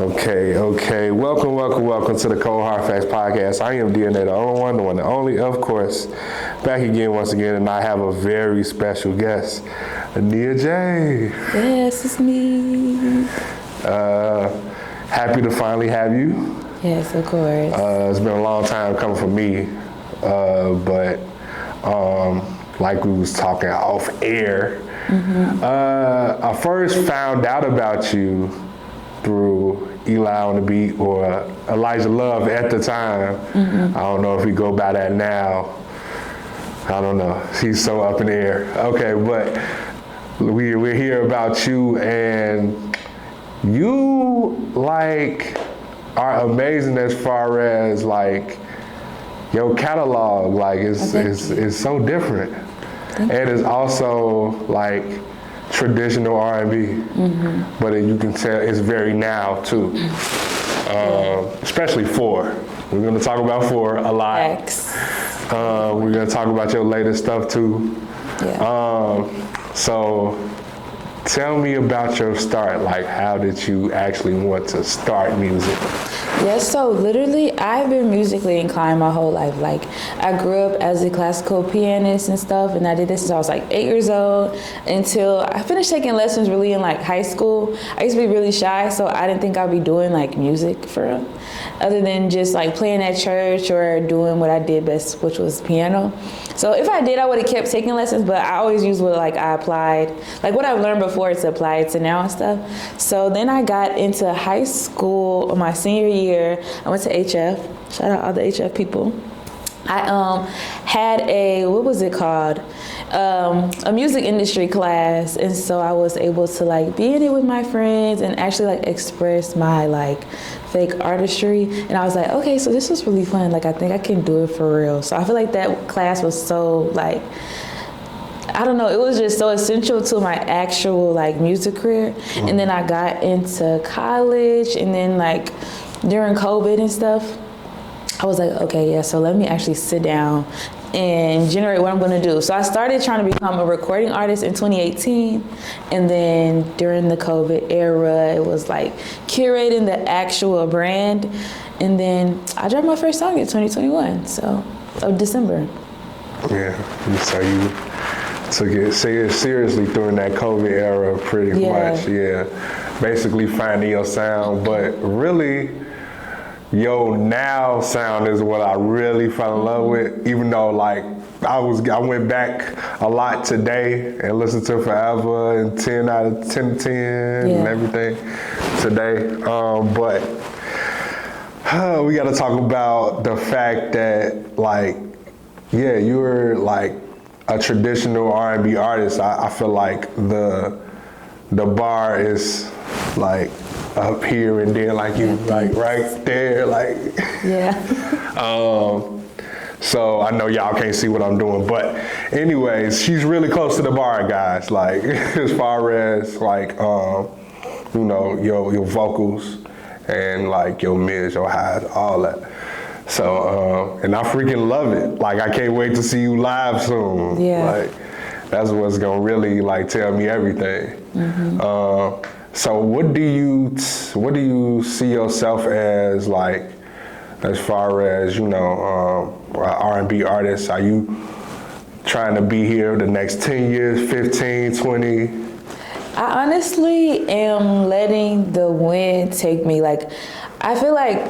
Okay. Welcome to the Cold Hard Facts Podcast. I am Ine'a, the only one, the one, the only, of course. Back again, once again, and I have a very special guest, Ine'a J. Yes, it's me. Happy to finally have you. Yes, of course. It's been a long time coming for me, but like we was talking off air, I first found out about you through Eli on the Beat or Elijah Love at the time. I don't know if we go by that now. I don't know. He's so up in the air. Okay, but we're here about you, and you like are amazing as far as like your catalog. Like it's so different, and it's also like traditional R&B, but you can tell it's very now too. Especially 4. We're gonna talk about 4 a lot. We're gonna talk about your latest stuff too. So tell me about your start. Like, how did you actually want to start music? Yes, so literally, I've been musically inclined my whole life. Like, I grew up as a classical pianist and stuff, and I did this since I was like 8 years old until I finished taking lessons really in like high school. I used to be really shy, so I didn't think I'd be doing like music for real, other than just like playing at church or doing what I did best, which was piano. So if I did, I would have kept taking lessons, but I always used what like I applied, like what I've learned before to apply it to now and stuff. So then I got into high school my senior year. I went to HF. Shout out all the HF people. I had a, what was it called? A music industry class, and so I was able to like be in it with my friends and actually like express my like fake artistry. And I was like, okay, so this was really fun. Like, I think I can do it for real. So I feel like that class was so like, I don't know, it was just so essential to my actual like music career. And then I got into college, and then like during COVID and stuff, I was like, okay, yeah, so let me actually sit down and generate what I'm gonna do. So I started trying to become a recording artist in 2018. And then during the COVID era, it was like curating the actual brand. And then I dropped my first song in 2021, so of December. Yeah, so you took it seriously during that COVID era pretty much, basically finding your sound, but really, your now sound is what I really fell in love with, even though like I went back a lot today and listened to Forever and 10 out of 10 and everything today. But we gotta talk about the fact that like, you were like a traditional R&B artist. I feel like the bar is like up here, and then like you like right there, like so I know y'all can't see what I'm doing, but anyways, she's really close to the bar, guys. Like as far as like you know, your vocals and like your mids, your highs, all that. So and I freaking love it. Like, I can't wait to see you live soon. Like, that's what's gonna really like tell me everything. So what do you see yourself as, like, as far as, you know, R&B artist? Are you trying to be here the next 10 years, 15, 20? I honestly am letting the wind take me. Like, I feel like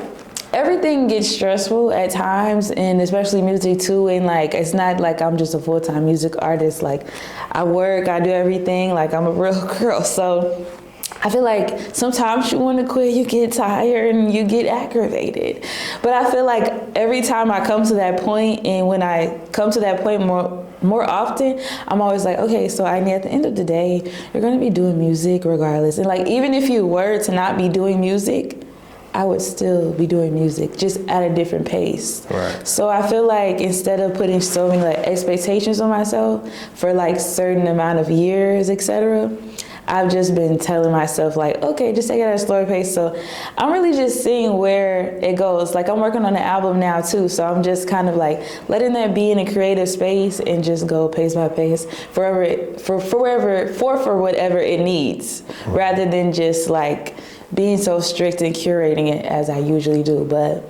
everything gets stressful at times, and especially music too. And like, it's not like I'm just a full-time music artist. Like, I work, I do everything. Like, I'm a real girl. So I feel like sometimes you want to quit, you get tired and you get aggravated. But I feel like every time I come to that point, and when I come to that point more often, I'm always like, okay, so at the end of the day, you're going to be doing music regardless. And like, even if you were to not be doing music, I would still be doing music, just at a different pace. So I feel like instead of putting so many like expectations on myself for like certain amount of years, etc., I've just been telling myself like, okay, just take it at a slower pace. So I'm really just seeing where it goes. Like, I'm working on an album now too, so I'm just kind of like letting that be in a creative space and just go pace by pace for whatever it needs, rather than just like being so strict and curating it as I usually do. But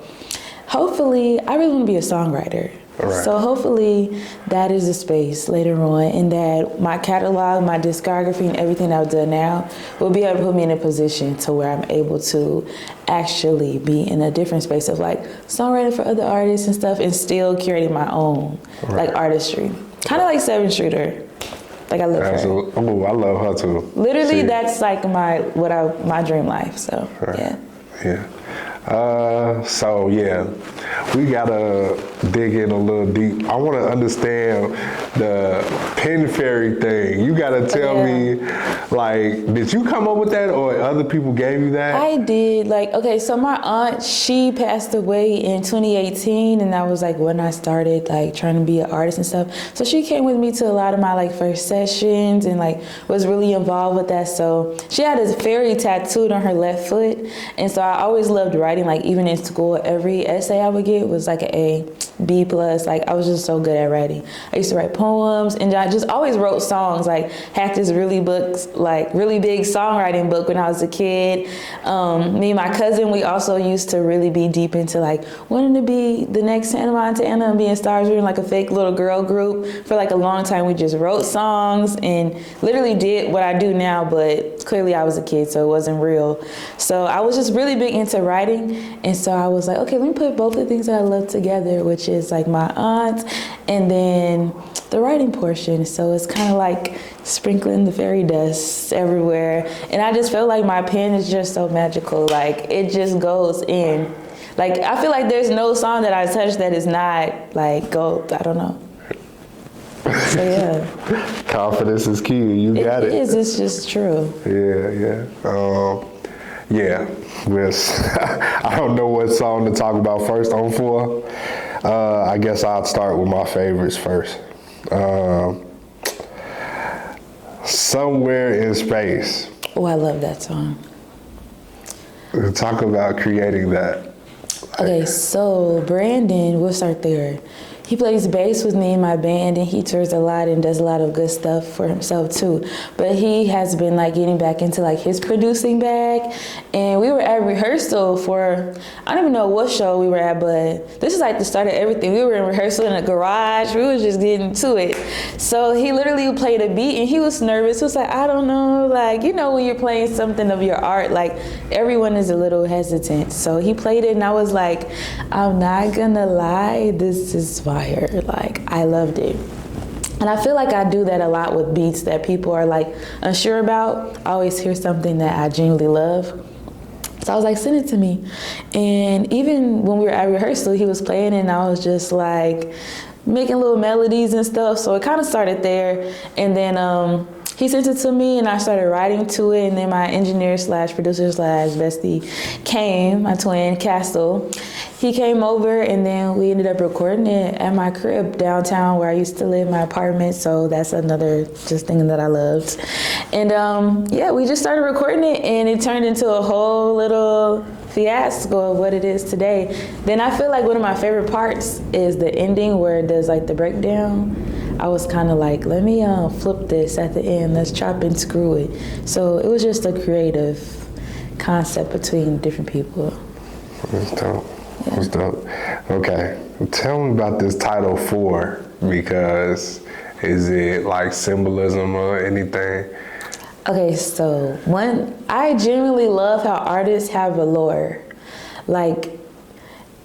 hopefully, I really want to be a songwriter. Right. So hopefully that is a space later on, and that my catalog, my discography, and everything I've done now will be able to put me in a position to where I'm able to actually be in a different space of like songwriting for other artists and stuff, and still curating my own like artistry. Kind of like 7 Shooter. Like I love her. Oh, I love her too. Literally, that's like my dream life. So Yeah. So yeah, we gotta dig in a little deep. I want to understand the pen fairy thing. You gotta tell me, like, did you come up with that, or other people gave you that? I did. Like, okay, so my aunt, she passed away in 2018, and that was like when I started like trying to be an artist and stuff. So she came with me to a lot of my like first sessions and like was really involved with that. So she had a fairy tattooed on her left foot, and so I always loved writing. Like even in school, every essay I would get was like an A, B plus. Like I was just so good at writing. I used to write poems, and I just always wrote songs. Like had this really big songwriting book when I was a kid. Me and my cousin, we also used to really be deep into like wanting to be the next Hannah Montana and being stars. We were in like a fake little girl group for like a long time. We just wrote songs and literally did what I do now, but clearly I was a kid, so it wasn't real. So I was just really big into writing. And so I was like, okay, let me put both the things that I love together, which is like my aunt and then the writing portion. So it's kind of like sprinkling the fairy dust everywhere. And I just feel like my pen is just so magical. Like it just goes in. Like I feel like there's no song that I touch that is not like gold. I don't know. So yeah. Confidence is key. You got it. It is. It's just true. Yeah. I don't know what song to talk about first on 4. I guess I'll start with my favorites first. Somewhere in Space. Oh, I love that song. Talk about creating that. Okay, so Brandon, we'll start there. He plays bass with me in my band, and he tours a lot and does a lot of good stuff for himself too. But he has been like getting back into like his producing bag. And we were at rehearsal for, I don't even know what show we were at, but this is like the start of everything. We were in rehearsal in a garage. We was just getting to it. So he literally played a beat, and he was nervous. He was like, I don't know, like, you know, when you're playing something of your art, like everyone is a little hesitant. So he played it, and I was like, I'm not gonna lie, this is fire. Like I loved it. And I feel like I do that a lot with beats that people are like unsure about. I always hear something that I genuinely love. So I was like, send it to me. And even when we were at rehearsal, he was playing it, and I was just like making little melodies and stuff. So it kind of started there. And then he sent it to me, and I started writing to it. And then my engineer slash producer slash bestie came, my twin, Castle. He came over, and then we ended up recording it at my crib downtown where I used to live, my apartment. So that's another just thing that I loved. And yeah, we just started recording it, and it turned into a whole little fiasco of what it is today. Then I feel like one of my favorite parts is the ending where it does like the breakdown. I was kind of like, let me flip this at the end. Let's chop and screw it. So it was just a creative concept between different people. That's dope. That's dope. Okay, tell me about this title 4, because is it like symbolism or anything? Okay, so I genuinely love how artists have a lore. Like,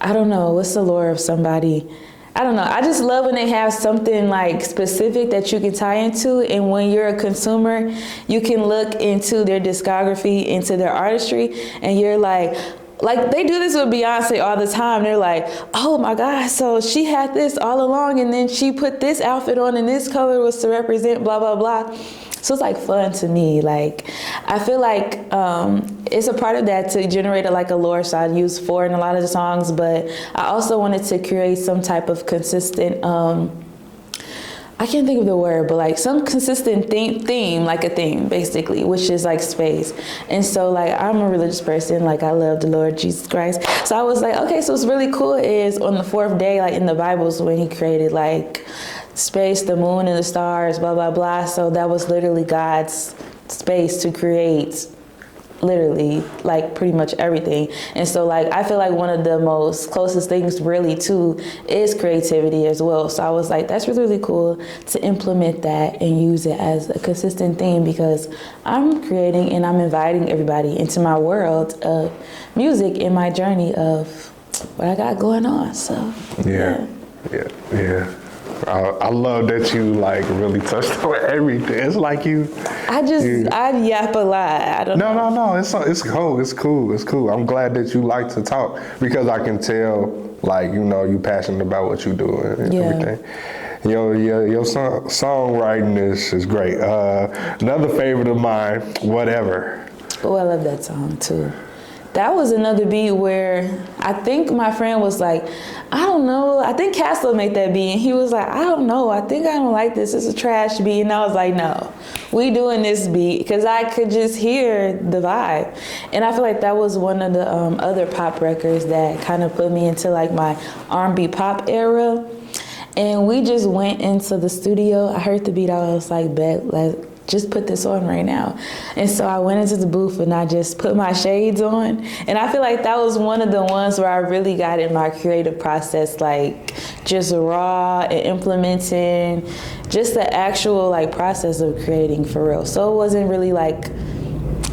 I don't know, what's the lore of somebody? I don't know. I just love when they have something like specific that you can tie into, and when you're a consumer, you can look into their discography, into their artistry, and you're like they do this with Beyonce all the time. They're like, oh my God, so she had this all along, and then she put this outfit on, and this color was to represent blah, blah, blah. So it's like fun to me. Like, I feel like it's a part of that to generate a lore. So I use 4 in a lot of the songs, but I also wanted to create some type of consistent, I can't think of the word, but like some consistent theme, like a theme basically, which is like space. And so like I'm a religious person, like I love the Lord Jesus Christ. So I was like, okay, so what's really cool is on the 4th day, like in the Bibles, when he created like space, the moon and the stars, blah, blah, blah. So that was literally God's space to create literally like pretty much everything. And so like I feel like one of the most closest things really too is creativity as well. So I was like, that's really, really cool to implement that and use it as a consistent theme, because I'm creating and I'm inviting everybody into my world of music and my journey of what I got going on. So yeah. I love that you like really touched on everything. It's like I yap a lot. I don't know. No. It's cool. It's cool. I'm glad that you like to talk, because I can tell, like, you know, you passionate about what you do and everything. Your songwriting is great. Another favorite of mine, Whatever. Oh, I love that song too. That was another beat where I think my friend was like, I don't know, I think Castle made that beat, and he was like, I don't know, I think I don't like this, it's a trash beat. And I was like, no, we doing this beat, because I could just hear the vibe. And I feel like that was one of the other pop records that kind of put me into like my R&B pop era. And we just went into the studio, I heard the beat, I was like, bet, just put this on right now. And so I went into the booth and I just put my shades on. And I feel like that was one of the ones where I really got in my creative process, like just raw and implementing just the actual like process of creating for real. So it wasn't really like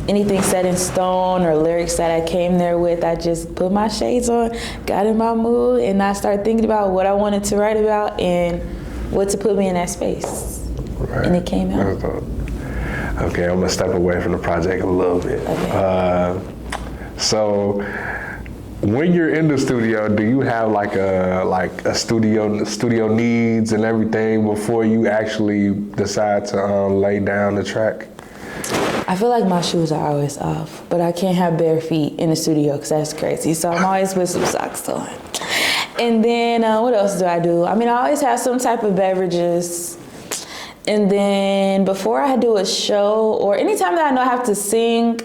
anything set in stone or lyrics that I came there with. I just put my shades on, got in my mood, and I started thinking about what I wanted to write about and what to put me in that space. Right. And it came out. Okay, I'm gonna step away from the project a little bit. Okay. So when you're in the studio, do you have like a studio needs and everything before you actually decide to lay down the track? I feel like my shoes are always off, but I can't have bare feet in the studio because that's crazy. So I'm always with some socks on. And then what else do? I mean, I always have some type of beverages. And then before I do a show, or anytime that I know I have to sing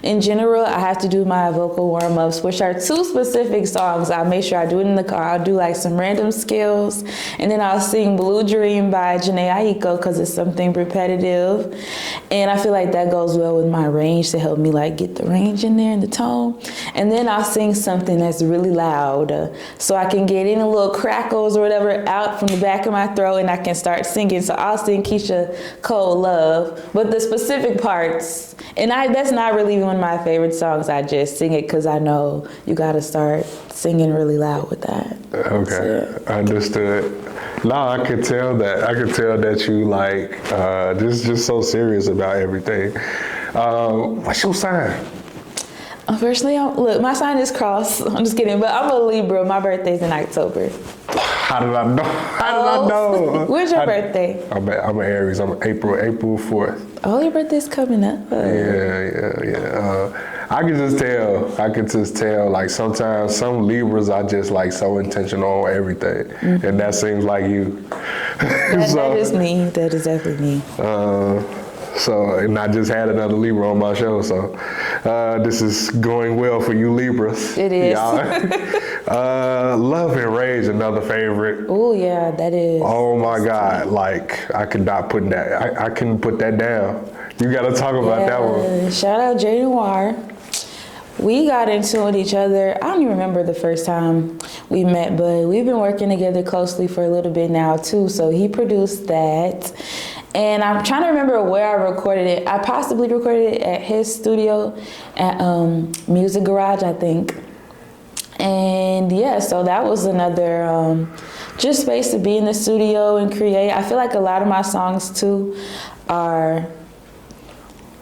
in general, I have to do my vocal warm-ups, which are 2 specific songs. I'll make sure I do it in the car. I'll do like some random scales, and then I'll sing Blue Dream by Ine'a J because it's something repetitive. And I feel like that goes well with my range to help me like get the range in there and the tone. And then I'll sing something that's really loud so I can get any little crackles or whatever out from the back of my throat and I can start singing. So I'll sing Keisha Cole Love, but the specific parts, and that's not really one of my favorite songs. I just sing it because I know you got to start singing really loud with that. Okay, understood. No, I could tell that. I could tell that you like just so serious about everything. What's your sign? Unfortunately, look, my sign is cross. I'm just kidding, but I'm a Libra. My birthday's in October. How did I know? How did I know? When's your birthday? I'm an Aries. I'm April 4th. Oh, your birthday's coming up. Yeah. I could just tell, like sometimes some Libras are just like so intentional on everything. And that seems like you. That is me. That is definitely me. And I just had another Libra on my show, so this is going well for you Libras. It is. Love and Rage, another favorite. Oh yeah, that is. Oh my God, like I could not put that, I couldn't put that down. You gotta talk about that one. Shout out J Noir. We got into it with each other. I don't even remember the first time we met, but we've been working together closely for a little bit now too. So he produced that. And I'm trying to remember where I recorded it. I possibly recorded it at his studio at Music Garage, I think. And yeah, so that was another just space to be in the studio and create. I feel like a lot of my songs too are,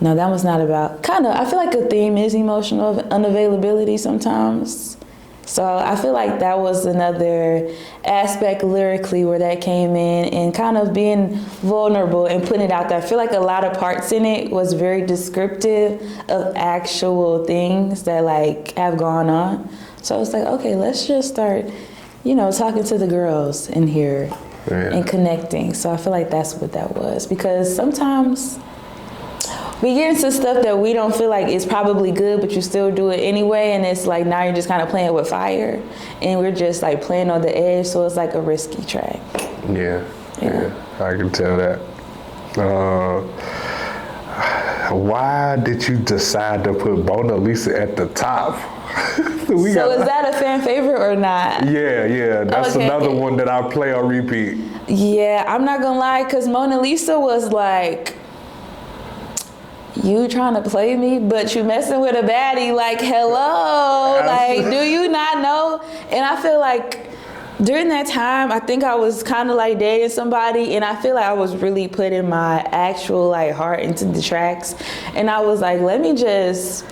no, that was not about, kind of, I feel like a theme is emotional unavailability sometimes. So I feel like that was another aspect lyrically where that came in, and kind of being vulnerable and putting it out there. I feel like a lot of parts in it was very descriptive of actual things that like have gone on. So it's like, okay, let's just start, talking to the girls in here and connecting. So I feel like that's what that was, because sometimes we get into stuff that we don't feel like is probably good, but you still do it anyway, and it's like now you're just kind of playing with fire, and we're just like playing on the edge, so it's like a risky track. Yeah, I can tell that. Why did you decide to put Mona Lisa at the top? So is that a fan favorite or not? Yeah. That's Okay. another one that I play on repeat. Yeah, I'm not gonna lie, because Mona Lisa was like, you trying to play me, but you messing with a baddie, like, hello, like, do you not know? And I feel like during that time, I think I was kind of like dating somebody, and I feel like I was really putting my actual like heart into the tracks, and I was like, let me just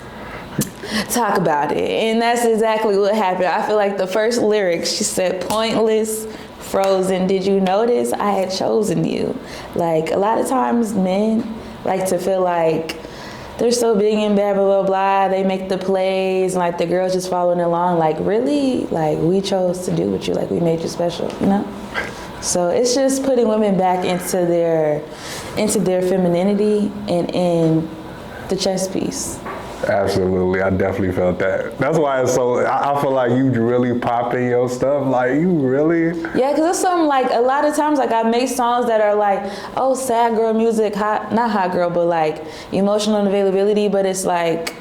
talk about it. And that's exactly what happened. I feel like the first lyrics, she said, pointless, frozen, did you notice I had chosen you? Like, a lot of times men like to feel like they're so big and bad, blah, blah, blah. They make the plays, and like the girls just following along. Like, really? Like, we chose to do with you. Like, we made you special, you know? So it's just putting women back into their femininity and in the chess piece. Absolutely, I definitely felt that. That's why it's so. I feel like you really popping your stuff. Like you really. Yeah, because it's something like a lot of times, like I make songs that are like, oh, sad girl music, not hot girl, but like emotional unavailability. But it's like,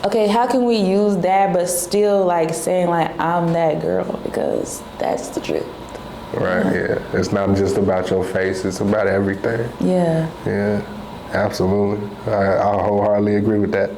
okay, how can we use that, but still like saying like I'm that girl, because that's the truth. Right. Yeah. It's not just about your face. It's about everything. Yeah. Yeah. Absolutely. I wholeheartedly agree with that.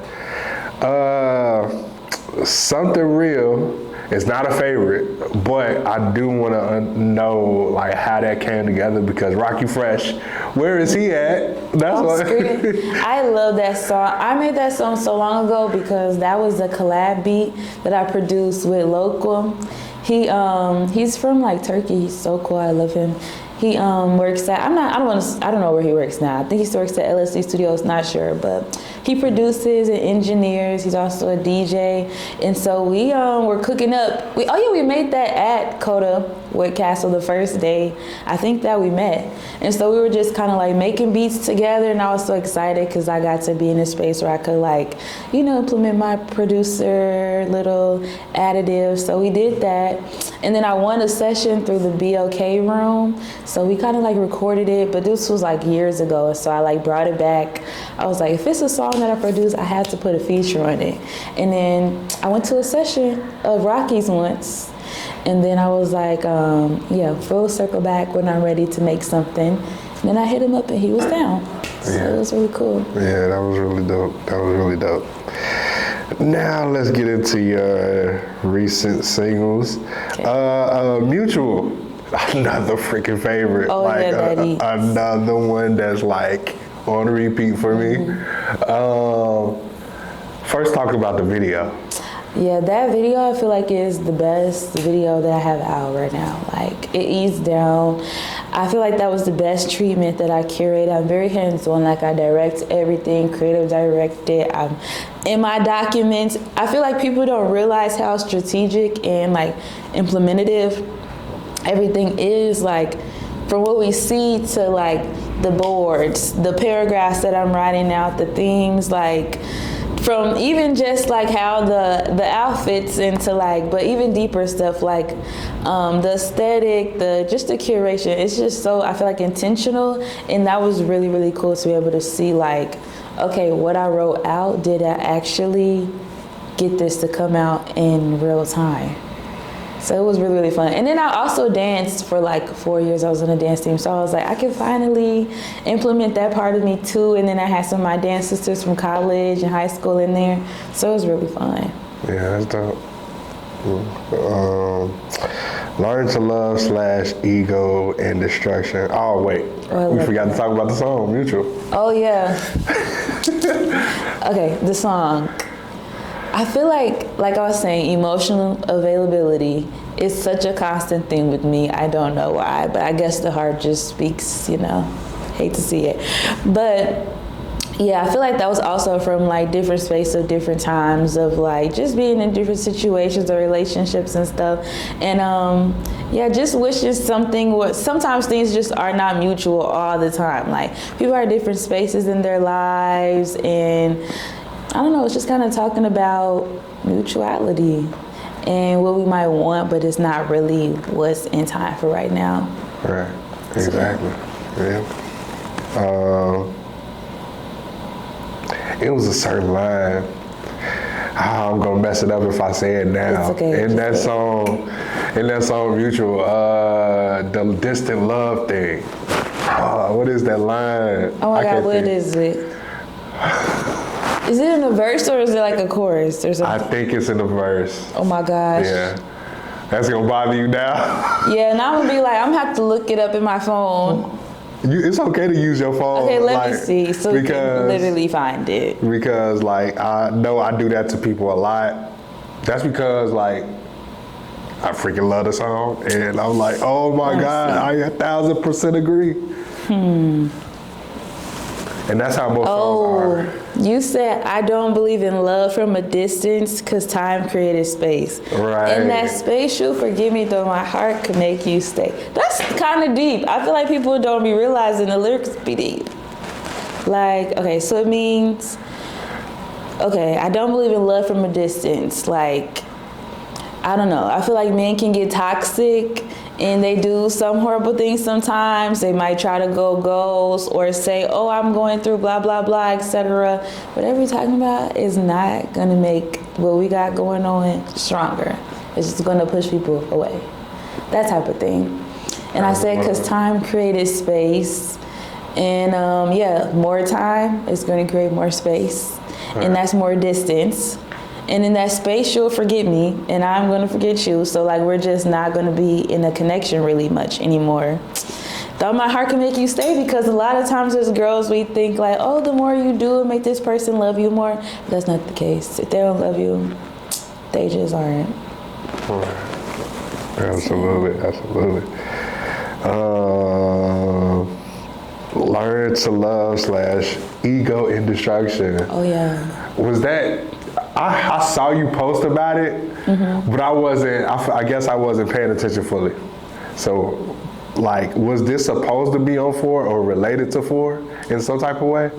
Something real is not a favorite, but I do want to know like how that came together, because Rocky Fresh, where is he at? That's what. I love that song. I made that song so long ago because that was a collab beat that I produced with Local. He's from like Turkey. He's so cool. I love him. He works at, I don't know where he works now. I think he still works at LSD Studios, not sure, but he produces and engineers. He's also a DJ. And so we were cooking up. We made that at Coda with Castle the first day, I think, that we met. And so we were just kind of like making beats together, and I was so excited because I got to be in a space where I could like, you know, implement my producer little additive. So we did that. And then I won a session through the BOK room. So we kind of like recorded it, but this was like years ago. So I like brought it back. I was like, if it's a song that I produce, I have to put a feature on it. And then I went to a session of Rocky's once. And then I was like, full circle back when I'm ready to make something. And then I hit him up and he was down. So it was really cool. Yeah, that was really dope. Now let's get into your recent singles. Okay. Mutual, another freaking favorite. Oh, like, yeah, daddy. Another one that's like on repeat for me. First, talk about the video. Yeah, that video I feel like is the best video that I have out right now. Like, it eased down. I feel like that was the best treatment that I curated. I'm very hands-on, like I direct everything, creative directed. I'm in my documents. I feel like people don't realize how strategic and like implementative everything is, like from what we see to like the boards, the paragraphs that I'm writing out, the themes, like from even just like how the outfits into like, but even deeper stuff like the aesthetic, the curation. It's just so, I feel like, intentional, and that was really, really cool to be able to see like, okay, what I wrote out, did I actually get this to come out in real time? So it was really, really fun. And then I also danced for like 4 years. I was on a dance team. So I was like, I can finally implement that part of me too. And then I had some of my dance sisters from college and high school in there. So it was really fun. Yeah, that's dope. Learn to Love / Ego and Destruction. Oh, wait. We forgot to talk about the song, Mutual. Oh, yeah. Okay, the song. I feel like I was saying, emotional availability is such a constant thing with me. I don't know why, but I guess the heart just speaks, you know. Hate to see it. But yeah, I feel like that was also from like different spaces of different times of like just being in different situations or relationships and stuff. And just wishing sometimes things just are not mutual all the time. Like people are in different spaces in their lives, and I don't know, it's just kind of talking about mutuality and what we might want, but it's not really what's in time for right now. Right, exactly. Yeah. It was a certain line. Oh, I'm gonna mess it up if I say it now. It's okay. In that song, Mutual, the distant love thing. What is that line? Oh my God, what is it? Is it in a verse or is it like a chorus or something? I think it's in the verse. Oh my gosh. Yeah. That's gonna bother you now? Yeah, and I'm gonna be like, I'm gonna have to look it up in my phone. It's okay to use your phone. Okay, let me see. So you can literally find it. Because like, I know I do that to people a lot. That's because like, I freaking love the song. And I'm like, oh my God, I 1,000% agree. And that's how most songs are. You said, I don't believe in love from a distance because time created space. Right. In that space, you'll forgive me though my heart could make you stay. That's kind of deep. I feel like people don't be realizing the lyrics be deep. Like, okay, so it means, okay, I don't believe in love from a distance. Like, I don't know. I feel like men can get toxic and they do some horrible things sometimes. They might try to go ghost or say, oh, I'm going through blah, blah, blah, etc. Whatever you're talking about is not going to make what we got going on stronger. It's just going to push people away. That type of thing. And I said, because time created space. And yeah, more time is going to create more space. And that's more distance. And in that space, you'll forget me, and I'm gonna forget you. So like, we're just not gonna be in a connection really much anymore. Though my heart can make you stay, because a lot of times as girls, we think like, oh, the more you do it, make this person love you more. But that's not the case. If they don't love you, they just aren't. Absolutely. Learn to love / ego in destruction. Oh yeah. Was that? I saw you post about it, but I wasn't. I guess I wasn't paying attention fully. So, like, was this supposed to be on 4 or related to 4 in some type of way?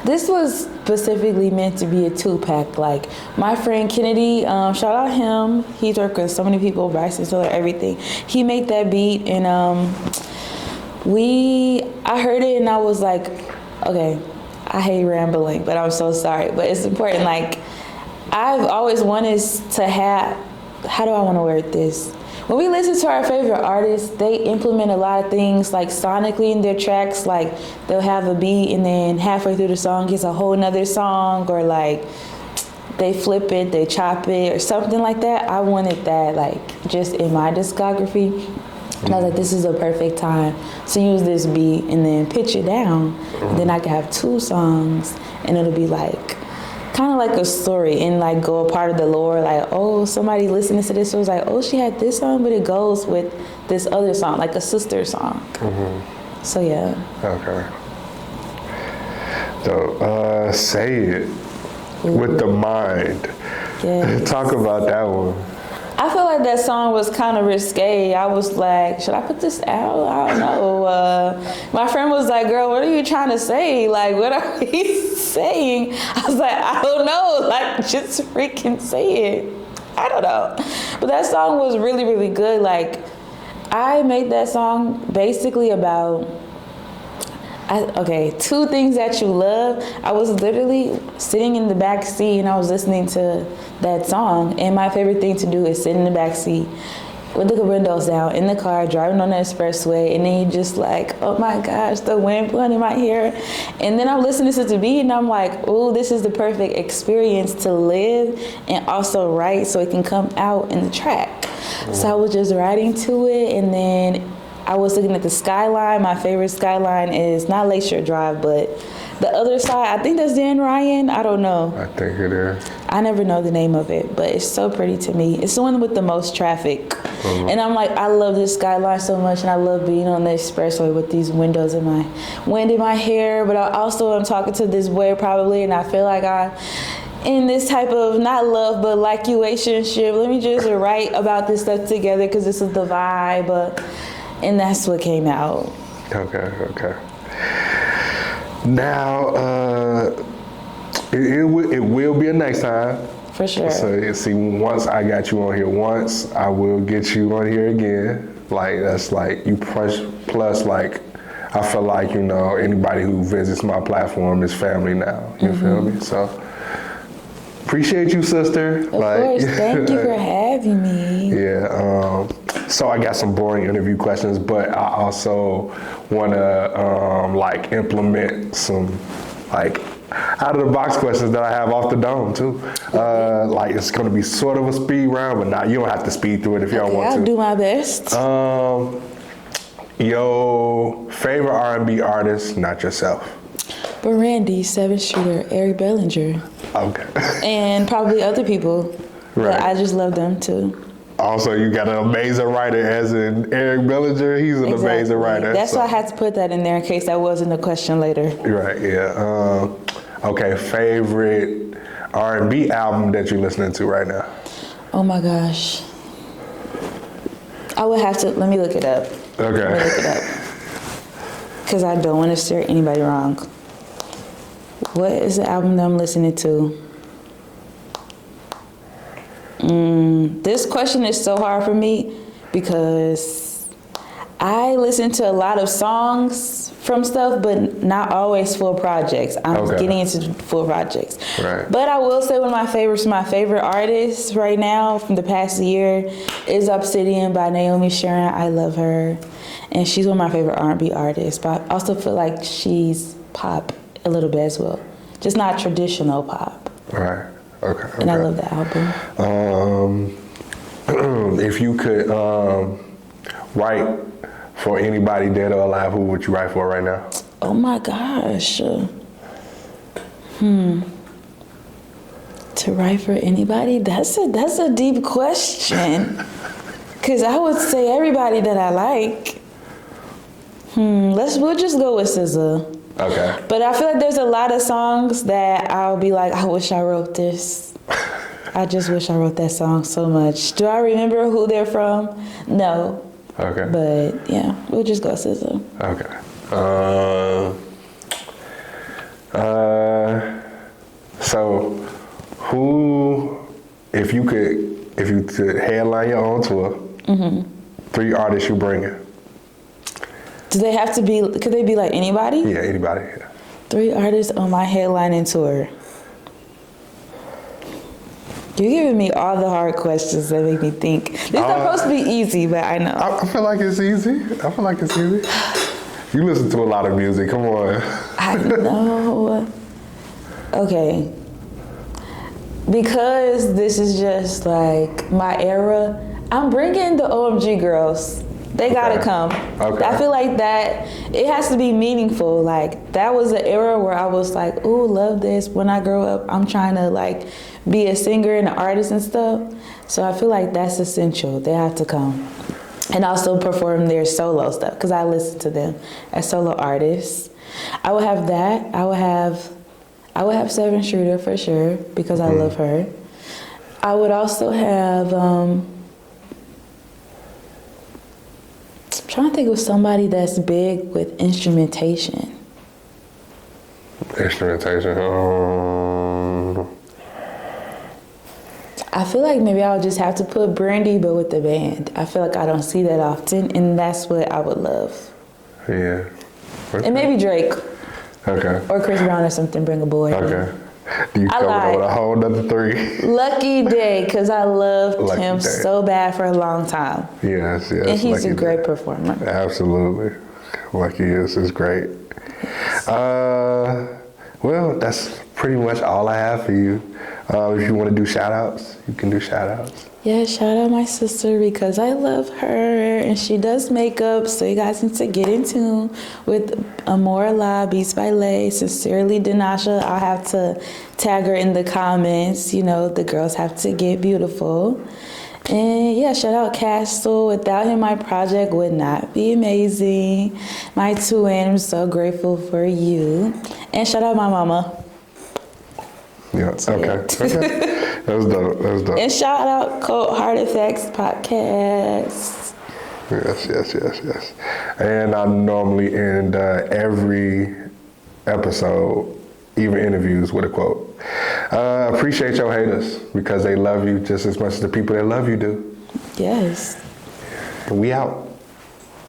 This was specifically meant to be a 2-pack. Like, my friend Kennedy, shout out him. He's worked with so many people, Bryson Tiller, everything. He made that beat, and I heard it, and I was like, okay, I hate rambling, but I'm so sorry. But it's important. Like, I've always wanted to have, how do I want to word this? When we listen to our favorite artists, they implement a lot of things like sonically in their tracks. Like, they'll have a beat and then halfway through the song it's a whole nother song, or like they flip it, they chop it, or something like that. I wanted that, like, just in my discography. And I was like, this is a perfect time to use this beat and then pitch it down. And then I could have 2 songs and it'll be like, kind of like a story and like go a part of the lore. Like, oh, somebody listening to this was like, oh, she had this song, but it goes with this other song, like a sister song. So yeah. Okay. So say it with the mind. Yeah. Talk about that one. I feel like that song was kind of risque. I was like, should I put this out? I don't know. My friend was like, girl, what are you trying to say? Like, what are you saying? I was like, I don't know. Like, just freaking say it. I don't know. But that song was really, really good. Like, I made that song basically about, 2 things that you love. I was literally sitting in the back seat and I was listening to that song, and my favorite thing to do is sit in the back seat with the windows down in the car driving on the expressway, and then you just like, oh my gosh, the wind blowing in my hair, and then I'm listening to the beat and I'm like, oh, this is the perfect experience to live and also write so it can come out in the track. So I was just writing to it, and then I was looking at the skyline. My favorite skyline is not Lakeshore Drive, but the other side. I think that's Dan Ryan. I don't know. I think it is. I never know the name of it, but it's so pretty to me. It's the one with the most traffic. And I'm like, I love this skyline so much, and I love being on the expressway with these windows and my wind in my hair. But I also am talking to this boy probably, and I feel like I'm in this type of, not love, but like-you-ationship. Let me just write about this stuff together because this is the vibe. And that's what came out. Okay. Now, it will be a next time. For sure. So, see, once I got you on here once, I will get you on here again. Like, that's like, you plus like, I feel like, you know, anybody who visits my platform is family now. You feel me? So appreciate you, sister. Of course, thank you for having me. Yeah. So I got some boring interview questions, but I also want to like implement some like out of the box questions that I have off the dome too. Like it's going to be sort of a speed round, but you don't have to speed through it if you don't want to. I'll do my best. Your favorite R&B artist, not yourself. Brandy, 7th Streeter, Eric Bellinger. Okay. And probably other people. Right. But I just love them too. Also, you got an amazing writer, as in Eric Bellinger. He's an amazing writer. That's why I had to put that in there in case that wasn't a question later. Right. Yeah. Okay. Favorite R&B album that you're listening to right now? Oh my gosh. I would have to. Let me look it up. Okay. Let me look it up. Because I don't want to steer anybody wrong. What is the album that I'm listening to? This question is so hard for me because I listen to a lot of songs from stuff, but not always full projects. I'm getting into full projects. Right. But I will say one of my favorite artists right now from the past year is Obsidian by Naomi Sharon. I love her. And she's one of my favorite R&B artists, but I also feel like she's pop a little bit as well. Just not traditional pop. Right. Okay. And I love the album. If you could write for anybody dead or alive, who would you write for right now? Oh my gosh. To write for anybody? That's a deep question. Cause I would say everybody that I like. We'll just go with SZA. Okay. But I feel like there's a lot of songs that I'll be like, I wish I wrote this. I just wish I wrote that song so much. Do I remember who they're from? No. Okay. But yeah, we'll just go SZA. Okay. So who, if you could headline your own tour, 3 artists you bringing? Do they have to be, could they be like anybody? Yeah, anybody. Yeah. 3 artists on my headlining tour. You're giving me all the hard questions that make me think. This is supposed to be easy, but I know. I feel like it's easy. You listen to a lot of music. Come on. I know. Okay. Because this is just like my era, I'm bringing the OMG girls. They gotta come. Okay. I feel like that, it has to be meaningful. Like, that was an era where I was like, ooh, love this. When I grow up, I'm trying to like be a singer and an artist and stuff. So I feel like that's essential. They have to come. And also perform their solo stuff, because I listen to them as solo artists. I would have that. I would have 7th Streeter for sure, because I love her. I would also have, I'm trying to think of somebody that's big with instrumentation. I feel like maybe I would just have to put Brandy, but with the band. I feel like I don't see that often, and that's what I would love. Yeah. Okay. And maybe Drake. Okay. Or Chris Brown or something, bring a boy. Okay. You coming up with a whole nother 3. Lucky Day, because I loved him so bad for a long time. Yes. And he's a great performer. Absolutely. Lucky is great. Well, that's pretty much all I have for you. If you want to do shout outs, you can do shout outs. Yeah, shout out my sister because I love her and she does makeup, so you guys need to get in tune with Amora La, Beats by Lay, Sincerely Dinasha. I'll have to tag her in the comments. You know, the girls have to get beautiful. And yeah, shout out Castle. Without him, my project would not be amazing. My twin, I'm so grateful for you. And shout out my mama. Yeah, okay. That was dope. And shout out Cold Heart Effects Podcast. Yes. And I normally end every episode, even interviews, with a quote. Appreciate your haters because they love you just as much as the people that love you do. Yes. We out.